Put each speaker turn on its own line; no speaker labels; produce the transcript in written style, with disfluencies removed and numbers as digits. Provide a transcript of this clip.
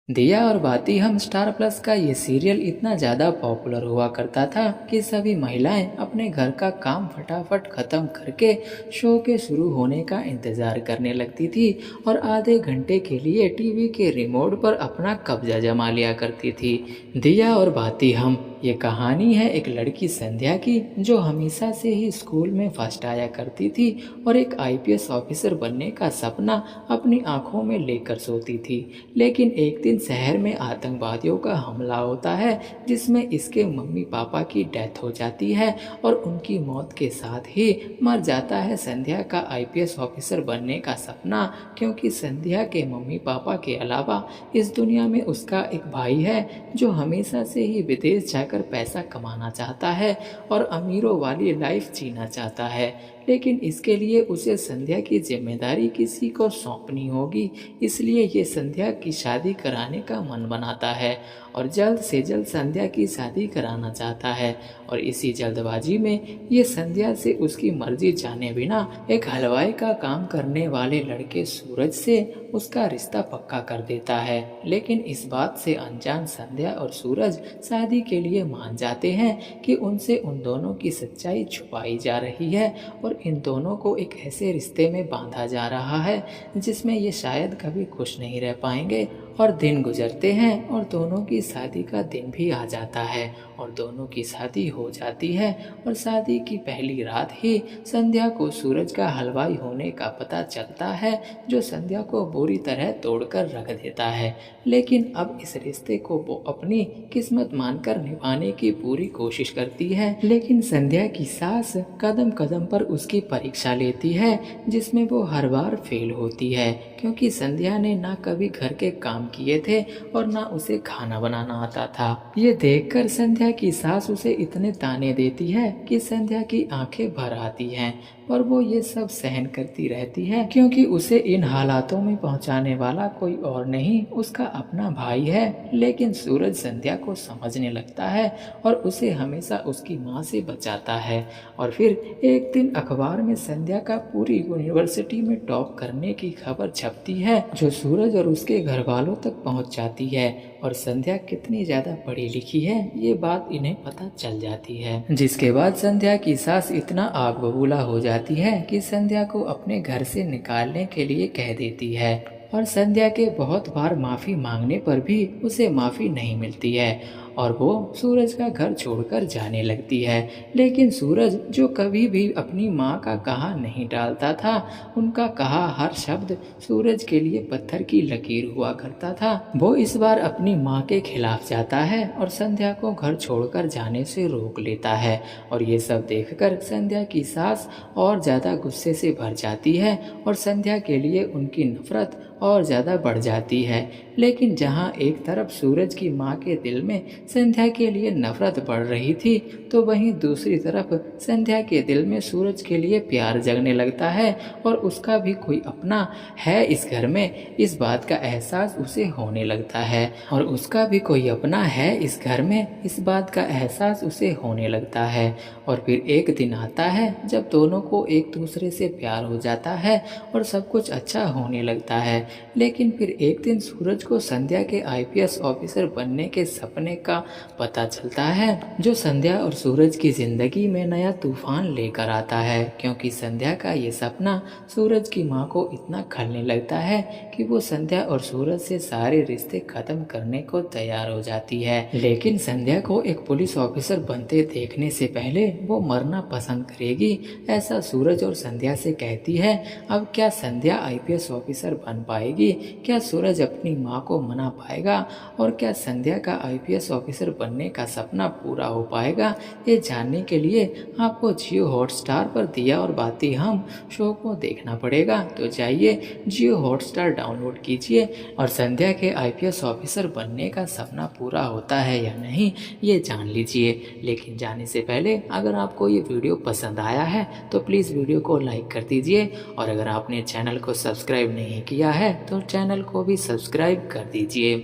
दिया और बाती हम स्टार प्लस का ये सीरियल इतना ज़्यादा पॉपुलर हुआ करता था कि सभी महिलाएं अपने घर का काम फटाफट ख़त्म करके शो के शुरू होने का इंतज़ार करने लगती थी और आधे घंटे के लिए टीवी के रिमोट पर अपना कब्जा जमा लिया करती थी। दिया और बाती हम ये कहानी है एक लड़की संध्या की जो हमेशा से ही स्कूल में फर्स्ट आया करती थी और एक आईपीएस ऑफिसर बनने का सपना अपनी आंखों में लेकर सोती थी। लेकिन एक दिन शहर में आतंकवादियों का हमला होता है जिसमें इसके मम्मी पापा की डेथ हो जाती है और उनकी मौत के साथ ही मर जाता है संध्या का आईपीएस ऑफिसर बनने का सपना, क्योंकि संध्या के मम्मी पापा के अलावा इस दुनिया में उसका एक भाई है जो हमेशा से ही विदेश जाकर पैसा कमाना चाहता है और अमीरों वाली लाइफ जीना चाहता है। लेकिन इसके लिए उसे संध्या की जिम्मेदारी किसी को सौंपनी होगी, इसलिए ये संध्या की शादी कराने का मन बनाता है और जल्द से जल्द संध्या की शादी कराना चाहता है। और इसी जल्दबाजी में ये संध्या से उसकी मर्जी जाने बिना एक हलवाई का काम करने वाले लड़के सूरज से उसका रिश्ता पक्का कर देता है। लेकिन इस बात से अनजान संध्या और सूरज शादी के लिए मान जाते हैं कि उनसे उन दोनों की सच्चाई छुपाई जा रही है और इन दोनों को एक ऐसे रिश्ते में बांधा जा रहा है जिसमें ये शायद कभी खुश नहीं रह पाएंगे। और दिन गुजरते हैं और दोनों की शादी का दिन भी आ जाता है और दोनों की शादी हो जाती है और शादी की पहली रात ही संध्या को सूरज का हलवाई होने का पता चलता है जो संध्या को बुरी तरह तोड़कर रख देता है। लेकिन अब इस रिश्ते को वो अपनी किस्मत मानकर निभाने की पूरी कोशिश करती है, लेकिन संध्या की सास कदम कदम पर उसकी परीक्षा लेती है जिसमें वो हर बार फेल होती है, क्योंकि संध्या ने ना कभी घर के काम किए थे और ना उसे खाना बनाना आता था। ये देखकर संध्या की सास उसे इतने ताने देती है कि संध्या की आंखें भर आती हैं, पर वो ये सब सहन करती रहती है क्योंकि उसे इन हालातों में पहुंचाने वाला कोई और नहीं उसका अपना भाई है। लेकिन सूरज संध्या को समझने लगता है और उसे हमेशा उसकी माँ से बचाता है। और फिर एक दिन अखबार में संध्या का पूरी यूनिवर्सिटी में टॉप करने की खबर छपती है जो सूरज और उसके घर वालों तक पहुंच जाती है और संध्या कितनी ज्यादा पढ़ी लिखी है ये बात इन्हें पता चल जाती है, जिसके बाद संध्या की सास इतना आग बबूला हो जाती है कि संध्या को अपने घर से निकालने के लिए कह देती है और संध्या के बहुत बार माफी मांगने पर भी उसे माफी नहीं मिलती है और वो सूरज का घर छोड़कर जाने लगती है। लेकिन सूरज जो कभी भी अपनी माँ का कहा नहीं टालता था, उनका कहा हर शब्द सूरज के लिए पत्थर की लकीर हुआ करता था, वो इस बार अपनी माँ के खिलाफ जाता है और संध्या को घर छोड़कर जाने से रोक लेता है। और ये सब देखकर संध्या की सास और ज़्यादा गुस्से से भर जाती है और संध्या के लिए उनकी नफरत और ज़्यादा बढ़ जाती है। लेकिन जहाँ एक तरफ सूरज की माँ के दिल में संध्या के लिए नफरत बढ़ रही थी, तो वहीं दूसरी तरफ संध्या के दिल में सूरज के लिए प्यार जगने लगता है और उसका भी कोई अपना है इस घर में, इस बात का एहसास उसे होने लगता है। और उसका भी कोई अपना है इस घर में, इस बात का एहसास उसे होने लगता है। और फिर एक दिन आता है जब दोनों को एक दूसरे से प्यार हो जाता है और सब कुछ अच्छा होने लगता है। लेकिन फिर एक दिन सूरज को संध्या के आईपीएस ऑफिसर बनने के सपने का पता चलता है जो संध्या और सूरज की जिंदगी में नया तूफान लेकर आता है, क्योंकि संध्या का ये सपना सूरज की माँ को इतना खलने लगता है कि वो संध्या और सूरज से सारे रिश्ते खत्म करने को तैयार हो जाती है। लेकिन संध्या को एक पुलिस ऑफिसर बनते देखने से पहले वो मरना पसंद करेगी, ऐसा सूरज और संध्या से कहती है। अब क्या संध्या आईपीएस ऑफिसर बन पाएगी? क्या सूरज अपनी माँ को मना पाएगा? और क्या संध्या का आईपीएस ऑफिसर बनने का सपना पूरा हो पाएगा? ये जानने के लिए आपको जियो हॉटस्टार पर दिया और बाती हम शो को देखना पड़ेगा। तो जाइए जियो हॉटस्टार डाउनलोड कीजिए और संध्या के आईपीएस ऑफिसर बनने का सपना पूरा होता है या नहीं ये जान लीजिए। लेकिन जाने से पहले अगर आपको ये वीडियो पसंद आया है तो प्लीज़ वीडियो को लाइक कर दीजिए और अगर आपने चैनल को सब्सक्राइब नहीं किया है तो चैनल को भी सब्सक्राइब कर दीजिए।